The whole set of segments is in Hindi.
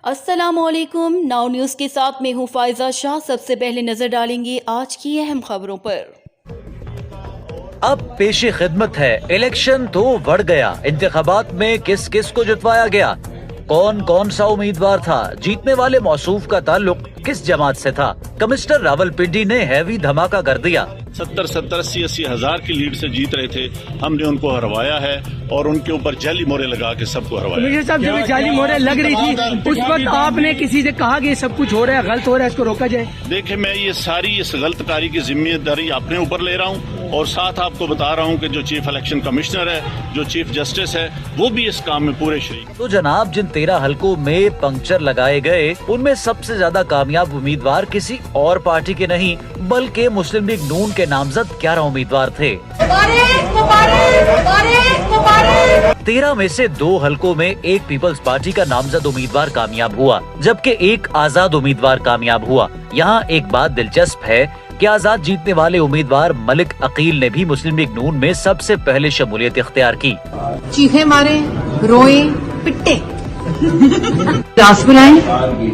अस्सलामुअलैकुम। नाउ न्यूज़ के साथ मैं हूं फायजा शाह। सबसे पहले नजर डालेंगे आज की अहम खबरों पर। अब पेशे खिदमत है, इलेक्शन तो बढ़ गया। इंतखाबात में किस किस को जितवाया गया, कौन कौन सा उम्मीदवार था, जीतने वाले मौसूफ का ताल्लुक किस जमात से था। कमिश्नर रावलपिंडी ने हैवी धमाका कर दिया। 70-80 हजार की लीड से जीत रहे थे, हमने उनको हरवाया है और उनके ऊपर जाली मोहरें लगा के सबको हरवाया। कमिश्नर साहब, जब जाली मोहरें लग रही थी उस वक्त आपने किसी से कहा कि सब कुछ हो रहा है, गलत हो रहा है, इसको रोका जाए। देखे, मैं ये सारी इस गलतकारी की जिम्मेदारी अपने ऊपर ले रहा हूँ और साथ आपको बता रहा हूँ कि जो चीफ इलेक्शन कमिश्नर है, जो चीफ जस्टिस है, वो भी इस काम में पूरे शरीक। तो जनाब, जिन 13 हलकों में पंक्चर लगाए गए उनमें सबसे ज्यादा कामयाब उम्मीदवार किसी और पार्टी के नहीं बल्कि मुस्लिम लीग नून के नामजद 11 उम्मीदवार थे। 13 में से 2 हलकों में एक पीपल्स पार्टी का नामजद उम्मीदवार कामयाब हुआ, जबकि एक आजाद उम्मीदवार कामयाब हुआ। यहाँ एक बात दिलचस्प है कि आजाद जीतने वाले उम्मीदवार मलिक अकील ने भी मुस्लिम लीग नून में सबसे पहले शमूलियत इख्तियार की। चीखे मारे, रोए, पिटे, क्लास बुलाएं,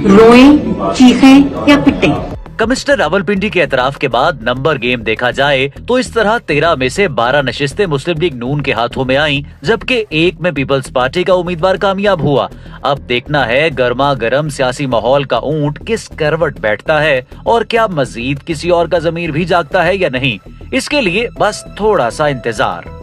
रोए, चीखे या पिटे। कमिश्नर रावलपिंडी के एतराफ के बाद नंबर गेम देखा जाए तो इस तरह 13 में से 12 नशिस्तें मुस्लिम लीग नून के हाथों में आईं, जबकि एक में पीपल्स पार्टी का उम्मीदवार कामयाब हुआ। अब देखना है गर्मा गर्म सियासी माहौल का ऊंट किस करवट बैठता है और क्या मजीद किसी और का जमीर भी जागता है या नहीं। इसके लिए बस थोड़ा सा इंतजार।